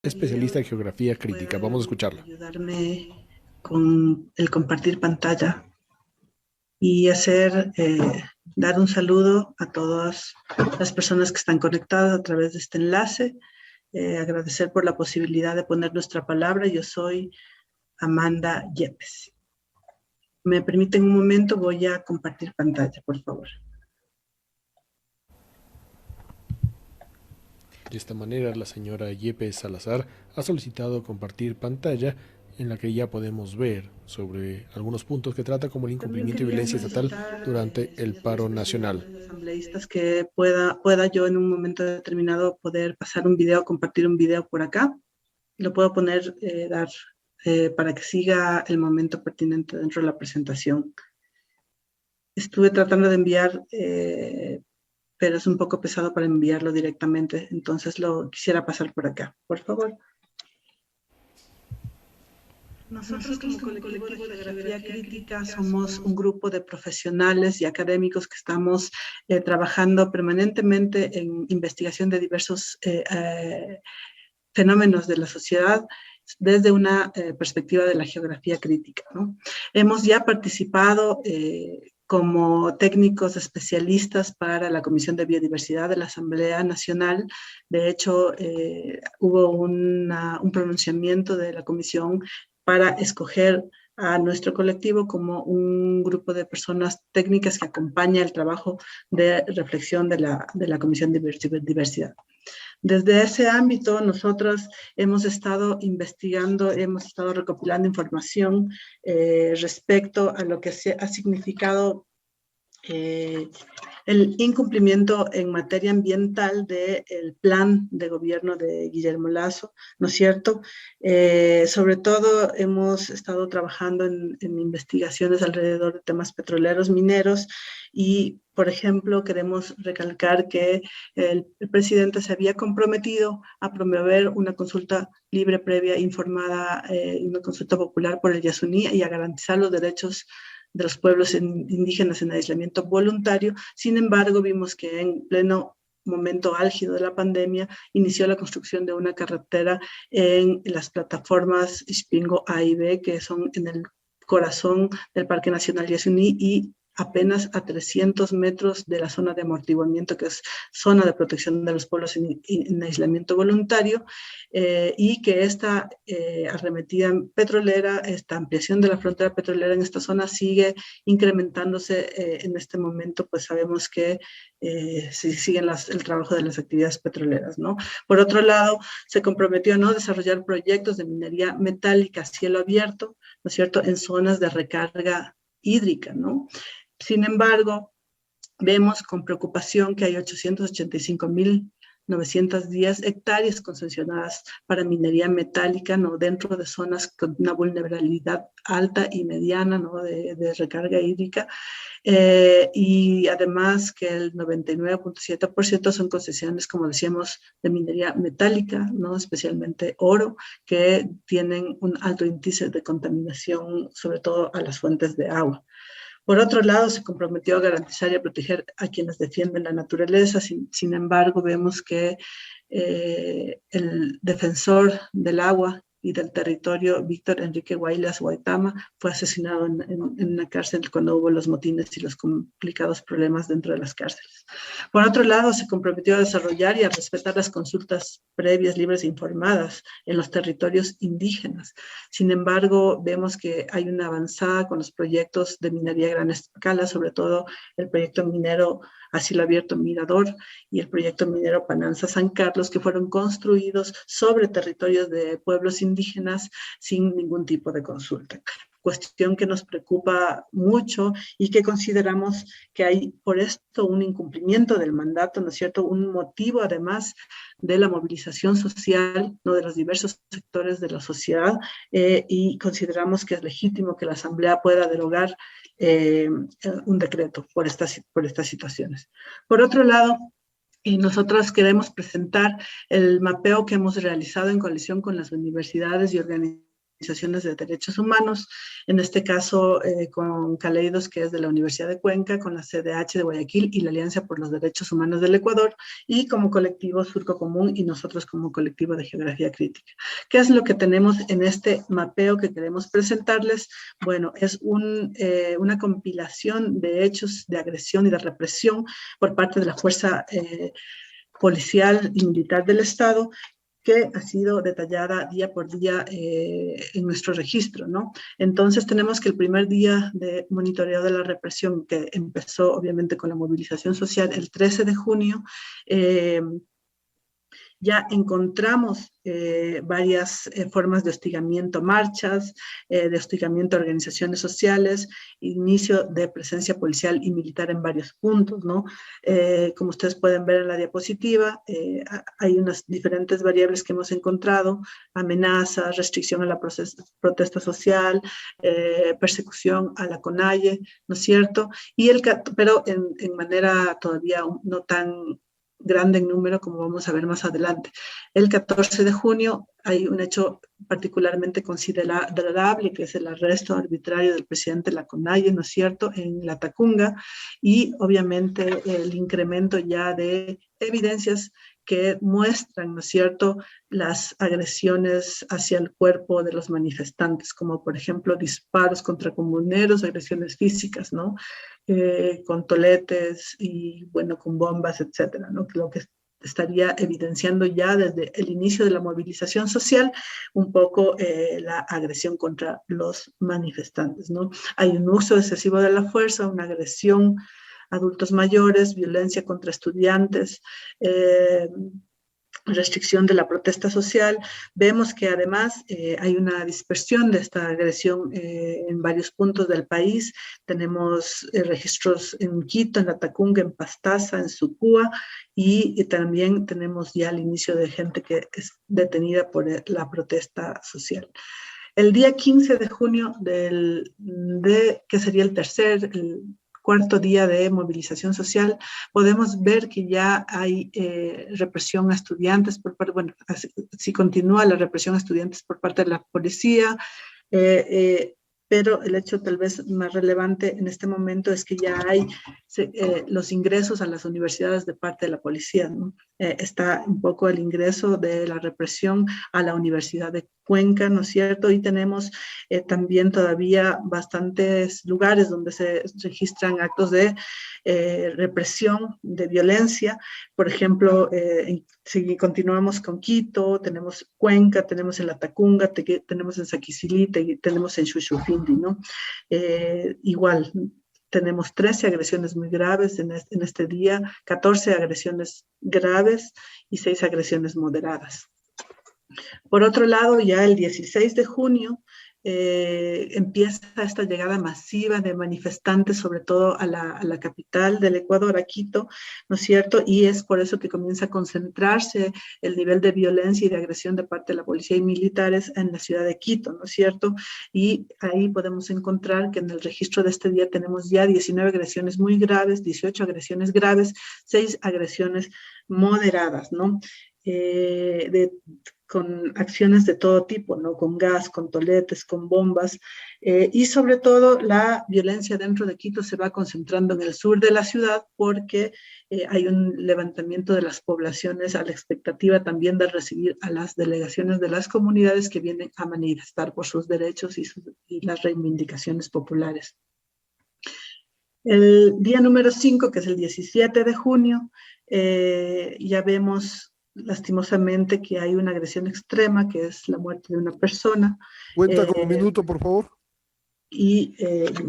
especialista en geografía crítica. Vamos a Pueden escucharla. ayudarme con el compartir pantalla y dar un saludo a todas las personas que están conectadas a través de este enlace. Agradecer por la posibilidad de poner nuestra palabra. Yo soy Amanda Yepes. ¿Me permiten un momento? Voy a compartir pantalla, por favor. De esta manera, la señora Yepes Salazar ha solicitado compartir pantalla en la que ya podemos ver sobre algunos puntos que trata como el También incumplimiento y quería violencia estatal solicitar, durante si el es paro posible, nacional. señores asambleístas, que pueda yo en un momento determinado poder pasar un video, compartir un video por acá. Lo puedo poner, para que siga el momento pertinente dentro de la presentación. Estuve tratando de enviar, pero es un poco pesado para enviarlo directamente, entonces lo quisiera pasar por acá, por favor. Nosotros como colectivo de geografía crítica somos un grupo de profesionales y académicos que estamos trabajando permanentemente en investigación de diversos fenómenos de la sociedad desde una perspectiva de la geografía crítica, ¿no? Hemos ya participado como técnicos especialistas para la Comisión de Biodiversidad de la Asamblea Nacional. De hecho, hubo un pronunciamiento de la Comisión para escoger a nuestro colectivo como un grupo de personas técnicas que acompaña el trabajo de reflexión de la Comisión de Biodiversidad. Desde ese ámbito, nosotros hemos estado investigando, hemos estado recopilando información respecto a lo que ha significado el incumplimiento en materia ambiental del plan de gobierno de Guillermo Lasso, ¿no es cierto? Sobre todo hemos estado trabajando en investigaciones alrededor de temas petroleros, mineros, y, por ejemplo, queremos recalcar que el presidente se había comprometido a promover una consulta libre, previa, informada, una consulta popular por el Yasuní, y a garantizar los derechos de los pueblos indígenas en aislamiento voluntario. Sin embargo, vimos que en pleno momento álgido de la pandemia inició la construcción de una carretera en las plataformas Ispingo A y B, que son en el corazón del Parque Nacional Yasuní y apenas a 300 metros de la zona de amortiguamiento, que es zona de protección de los pueblos en aislamiento voluntario, y que esta arremetida petrolera, esta ampliación de la frontera petrolera en esta zona sigue incrementándose. En este momento, pues sabemos que siguen el trabajo de las actividades petroleras, ¿no? Por otro lado, se comprometió a no desarrollar proyectos de minería metálica a cielo abierto, ¿no es cierto?, en zonas de recarga hídrica, ¿no? Sin embargo, vemos con preocupación que hay 885.910 hectáreas concesionadas para minería metálica, ¿no?, dentro de zonas con una vulnerabilidad alta y mediana, ¿no?, de recarga hídrica, y además que el 99.7% son concesiones, como decíamos, de minería metálica, ¿no?, especialmente oro, que tienen un alto índice de contaminación, sobre todo a las fuentes de agua. Por otro lado, se comprometió a garantizar y a proteger a quienes defienden la naturaleza. Sin embargo, vemos que el defensor del agua y del territorio, Víctor Enrique Guaylas Guaitama, fue asesinado en una cárcel cuando hubo los motines y los complicados problemas dentro de las cárceles. Por otro lado, se comprometió a desarrollar y a respetar las consultas previas, libres e informadas en los territorios indígenas. Sin embargo, vemos que hay una avanzada con los proyectos de minería a gran escala, sobre todo el proyecto minero a cielo abierto Mirador y el proyecto minero Pananza San Carlos, que fueron construidos sobre territorios de pueblos indígenas sin ningún tipo de consulta. Cuestión que nos preocupa mucho y que consideramos que hay por esto un incumplimiento del mandato, ¿no es cierto?, un motivo además de la movilización social, ¿no?, de los diversos sectores de la sociedad, y consideramos que es legítimo que la Asamblea pueda derogar un decreto por estas situaciones. Por otro lado, nosotros queremos presentar el mapeo que hemos realizado en coalición con las universidades y organizaciones organizaciones de derechos humanos, en este caso con Caleidos, que es de la Universidad de Cuenca, con la CDH de Guayaquil y la Alianza por los Derechos Humanos del Ecuador, y como colectivo Surco Común y nosotros como colectivo de Geografía Crítica. ¿Qué es lo que tenemos en este mapeo que queremos presentarles? Bueno, es una compilación de hechos de agresión y de represión por parte de la fuerza policial y militar del Estado, que ha sido detallada día por día en nuestro registro, ¿no? Entonces tenemos que el primer día de monitoreo de la represión, que empezó obviamente con la movilización social el 13 de junio, ya encontramos varias formas de hostigamiento, marchas, de hostigamiento a organizaciones sociales, inicio de presencia policial y militar en varios puntos, ¿no? Como ustedes pueden ver en la diapositiva, hay unas diferentes variables que hemos encontrado: amenazas, restricción a la protesta social, persecución a la CONAIE, ¿no es cierto? Pero en manera todavía no tan grande en número, como vamos a ver más adelante. El 14 de junio hay un hecho particularmente considerable, que es el arresto arbitrario del presidente de la CONAIE, ¿no es cierto?, en La Tacunga, y obviamente el incremento ya de evidencias que muestran, ¿no es cierto?, las agresiones hacia el cuerpo de los manifestantes, como por ejemplo disparos contra comuneros, agresiones físicas, ¿no?, con toletes y, bueno, con bombas, etcétera, ¿no?, lo que estaría evidenciando ya desde el inicio de la movilización social un poco la agresión contra los manifestantes, ¿no? Hay un uso excesivo de la fuerza, una agresión a adultos mayores, violencia contra estudiantes, restricción de la protesta social. Vemos que además hay una dispersión de esta agresión en varios puntos del país. Tenemos registros en Quito, en La Tacunga, en Pastaza, en Sucúa, y también tenemos ya el inicio de gente que es detenida por la protesta social. El día 15 de junio, que sería el cuarto día de movilización social, podemos ver que ya hay represión a estudiantes bueno, si continúa la represión a estudiantes por parte de la policía, pero el hecho tal vez más relevante en este momento es que ya hay los ingresos a las universidades de parte de la policía, ¿no? Está un poco el ingreso de la represión a la Universidad de Cuenca, ¿no es cierto? Y tenemos también todavía bastantes lugares donde se registran actos de represión, de violencia. Por ejemplo, si continuamos con Quito, tenemos Cuenca, tenemos en La Tacunga, tenemos en Saquicilite, tenemos en Xuxufindi, ¿no? Igual, tenemos 13 agresiones muy graves en este día, 14 agresiones graves y 6 agresiones moderadas. Por otro lado, ya el 16 de junio empieza esta llegada masiva de manifestantes, sobre todo a la capital del Ecuador, a Quito, ¿no es cierto? Y es por eso que comienza a concentrarse el nivel de violencia y de agresión de parte de la policía y militares en la ciudad de Quito, ¿no es cierto? Y ahí podemos encontrar que en el registro de este día tenemos ya 19 agresiones muy graves, 18 agresiones graves, 6 agresiones moderadas, ¿no? Con acciones de todo tipo, ¿no? Con gas, con toletes, con bombas, y sobre todo la violencia dentro de Quito se va concentrando en el sur de la ciudad porque hay un levantamiento de las poblaciones a la expectativa también de recibir a las delegaciones de las comunidades que vienen a manifestar por sus derechos y las reivindicaciones populares. El día número 5, que es el 17 de junio, ya vemos lastimosamente que hay una agresión extrema, que es la muerte de una persona. Cuenta con un minuto, por favor. Y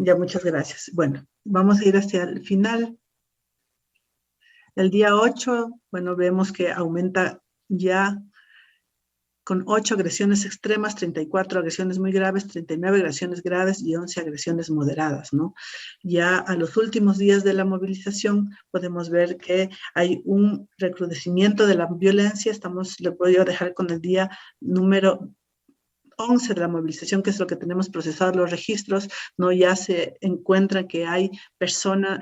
ya, muchas gracias. Bueno, vamos a ir hacia el final. El día 8, bueno, vemos que aumenta ya con 8 agresiones extremas, 34 agresiones muy graves, 39 agresiones graves y 11 agresiones moderadas, ¿no? Ya a los últimos días de la movilización podemos ver que hay un recrudecimiento de la violencia. Le voy a dejar con el día número 11 de la movilización, que es lo que tenemos procesado los registros, ¿no? Ya se encuentran que hay personas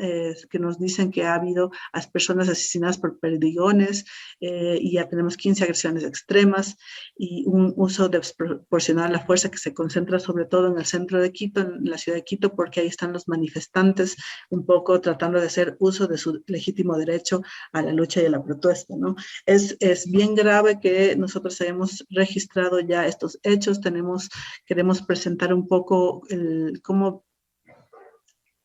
que nos dicen que ha habido a personas asesinadas por perdigones, y ya tenemos 15 agresiones extremas y un uso desproporcionado de la fuerza que se concentra sobre todo en el centro de Quito, en la ciudad de Quito, porque ahí están los manifestantes un poco tratando de hacer uso de su legítimo derecho a la lucha y a la protesta, ¿no? Es bien grave que nosotros hayamos registrado ya estos hechos. Queremos presentar un poco cómo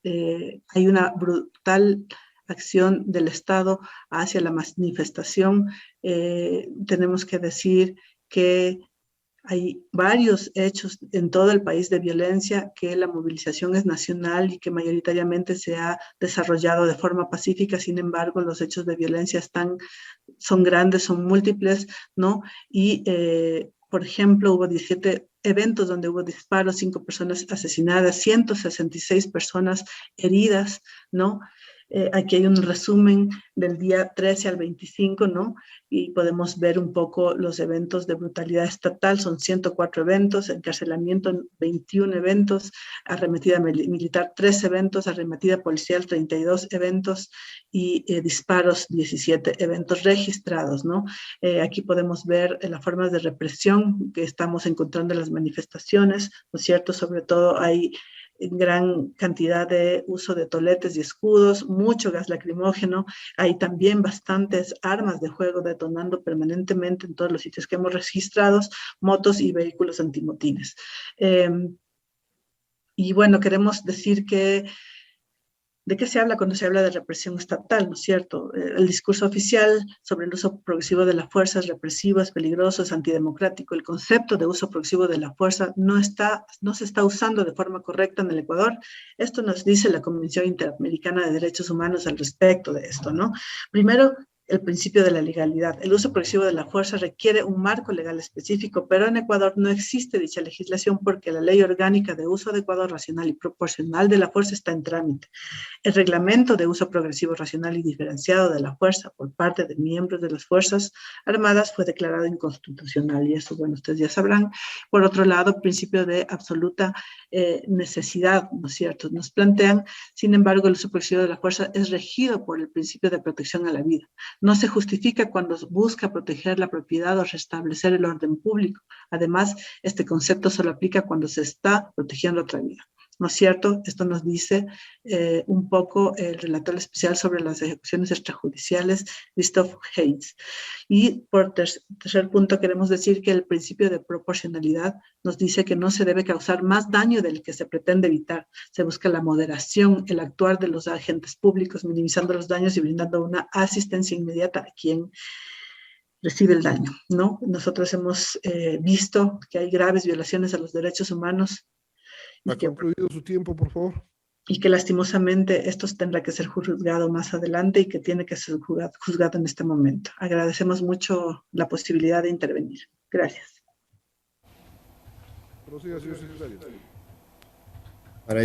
hay una brutal acción del Estado hacia la manifestación. Tenemos que decir que hay varios hechos en todo el país de violencia, que la movilización es nacional y que mayoritariamente se ha desarrollado de forma pacífica. Sin embargo, los hechos de violencia son grandes, son múltiples, ¿no? Y, por ejemplo, hubo 17 eventos donde hubo disparos, 5 personas asesinadas, 166 personas heridas, ¿no? Aquí hay un resumen del día 13 al 25, ¿no? Y podemos ver un poco los eventos de brutalidad estatal. Son 104 eventos, encarcelamiento 21 eventos, arremetida militar 3 eventos, arremetida policial 32 eventos y disparos 17 eventos registrados, ¿no? Aquí podemos ver las formas de represión que estamos encontrando en las manifestaciones, ¿no es cierto? Sobre todo hay gran cantidad de uso de toletes y escudos, mucho gas lacrimógeno, hay también bastantes armas de fuego detonando permanentemente en todos los sitios que hemos registrado, motos y vehículos antimotines. Y bueno, queremos decir que ¿de qué se habla cuando se habla de represión estatal, no es cierto? El discurso oficial sobre el uso progresivo de las fuerzas represivas, peligrosos, antidemocrático. El concepto de uso progresivo de la fuerza no se está usando de forma correcta en el Ecuador. Esto nos dice la Convención Interamericana de Derechos Humanos al respecto de esto, ¿no? Primero, el principio de la legalidad. El uso progresivo de la fuerza requiere un marco legal específico, pero en Ecuador no existe dicha legislación porque la Ley Orgánica de Uso Adecuado, Racional y Proporcional de la Fuerza está en trámite. El reglamento de uso progresivo, racional y diferenciado de la fuerza por parte de miembros de las Fuerzas Armadas fue declarado inconstitucional y eso, bueno, ustedes ya sabrán. Por otro lado, principio de absoluta necesidad, ¿no es cierto? Nos plantean, sin embargo, el uso progresivo de la fuerza es regido por el principio de protección a la vida. No se justifica cuando busca proteger la propiedad o restablecer el orden público. Además, este concepto solo aplica cuando se está protegiendo otra vida. ¿No es cierto? Esto nos dice un poco el relator especial sobre las ejecuciones extrajudiciales, Christoph Heinz. Y por tercer punto, queremos decir que el principio de proporcionalidad nos dice que no se debe causar más daño del que se pretende evitar. Se busca la moderación, el actuar de los agentes públicos, minimizando los daños y brindando una asistencia inmediata a quien recibe el daño, ¿no? Nosotros hemos visto que hay graves violaciones a los derechos humanos. Ha concluido su tiempo, por favor. Y que lastimosamente esto tendrá que ser juzgado más adelante y que tiene que ser juzgado en este momento. Agradecemos mucho la posibilidad de intervenir. Gracias. Prosiga, señor secretario. Para